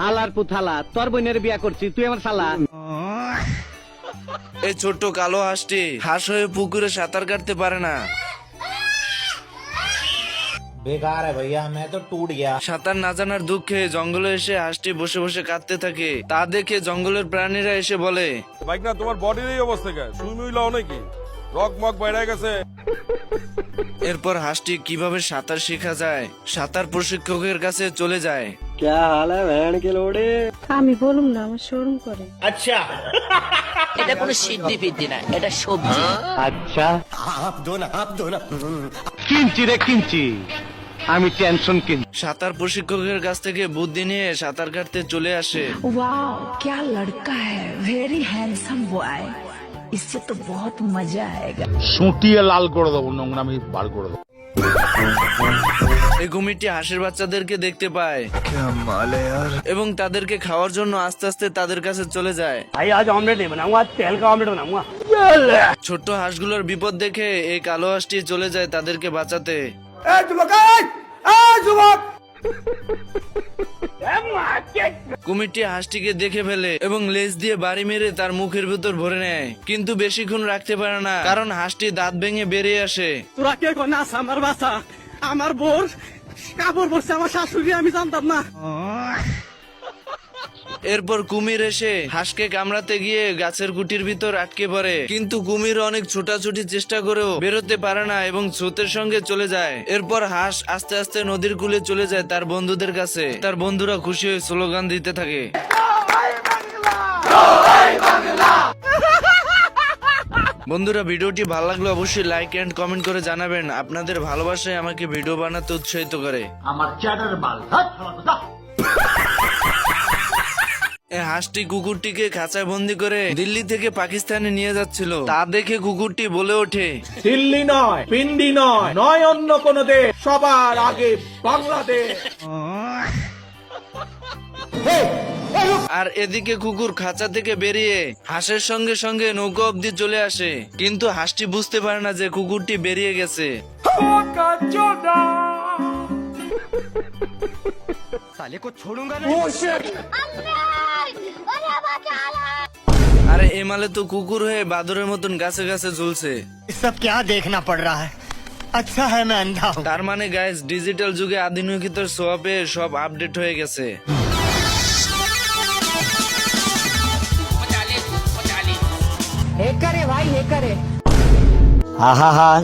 হালার পুথালা তোর বোনের বিয়া করছি তুই আমার শালা। এই ছোট্ট কালো হাঁসটি হাঁস হয়ে পুকুরে সাঁতার কাটতে পারে না। बेकार है भैया मैं तो टूट गया। সাঁতার না জানার দুঃখে জঙ্গলে এসে হাঁসটি বসে বসে কাঁদতে থাকে। তা দেখে জঙ্গলের প্রাণীরা এসে বলে, বাইক না তোমার বডির এই অবস্থা কে? সুই মুই লাও নাকি? রক মক বাইরে গেছে। এরপর হাঁসটি কিভাবে সাঁতার শেখা যায় সাঁতার প্রশিক্ষকের কাছে চলে যায়। আমি বলুম না, আমার শরম করে। এটা কোনো সিদ্ধি ফিদ্ধি না, এটা সবজি। আচ্ছা কিনছি রে কিনছি, আমি টেনশন কিনছি। সাঁতার প্রশিক্ষকের কাছ থেকে বুদ্ধি নিয়ে সাঁতার কাটতে চলে আসে। वाओ क्या लड़का है, वेरी हैंडसम बॉय, इससे तो बहुत मजा आएगा। সুটিয়ে লাল করে দেবো, নোংরামি বার করে দেবো। এই কুমিরটি হাঁসের বাচ্চাদেরকে দেখতে পায় এবং তাদেরকে খাওয়ার জন্য আস্তে আস্তে তাদের কাছে চলে যায়। ছোট্ট হাঁসগুলোর বিপদ দেখে এই কালো হাঁসটি চলে যায় তাদেরকে বাঁচাতে। কুমিরটি হাঁসটিকে দেখে ফেলে এবং লেজ দিয়ে বাড়ি মেরে তার মুখের ভিতর ভরে নেয়, কিন্তু বেশিক্ষণ রাখতে পারে না কারণ হাঁসটি দাঁত ভেঙে বেরিয়ে আসে। তোরা কে কোন আস আমার বাসা, আমার বোর কাপড় পরছে আমার শাশুড়ি, আমি জানতাম না। এরপর কুমির এসে হাঁসকে কামড়াতে গিয়ে গাছের কুটির ভিতর আটকে পড়ে, কিন্তু কুমির অনেক ছোটাছুটি চেষ্টা করেও বেরোতে পারে না এবং স্রোতের সঙ্গে চলে যায়। এরপর হাঁস আস্তে আস্তে নদীর কূলে চলে যায় তার বন্ধুদের কাছে। তার বন্ধুরা খুশি হয়ে স্লোগান দিতে থাকে। বন্ধুরা, ভিডিওটি ভালো লাগলে অবশ্যই লাইক এন্ড কমেন্ট করে জানাবেন। আপনাদের ভালোবাসায় আমাকে ভিডিও বানাতে উৎসাহিত করে। এই হাঁসটি কুকুরটিকে খাঁচায় বন্দি করে দিল্লি থেকে পাকিস্তানে নিয়ে যাচ্ছিল। তা দেখে কুকুরটি বলে ওঠে, दिल्ली নয়, পিন্ডি নয়, নয় অন্য কোন দেশ, সবার আগে বাংলাদেশ। আর এদিকে কুকুর খাঁচা থেকে বেরিয়ে হাঁসের সঙ্গে সঙ্গে নৌকা অব্দি চলে আসে, কিন্তু হাঁসটি বুঝতে পারে না যে কুকুরটি বেরিয়ে গেছে। আরে এমালে তো কুকুর হয়ে বাদরের মতন গাছে গাছে ঝুলছে। सब क्या देखना पड़ रहा है? अच्छा है मैं अंधा हूँ। তার মানে গাইস, ডিজিটাল যুগে আধুনিকতার ছোঁয়াপে সব আপডেট হয়ে গেছে। करे भाई, हे करे। हाँ हाँ हाँ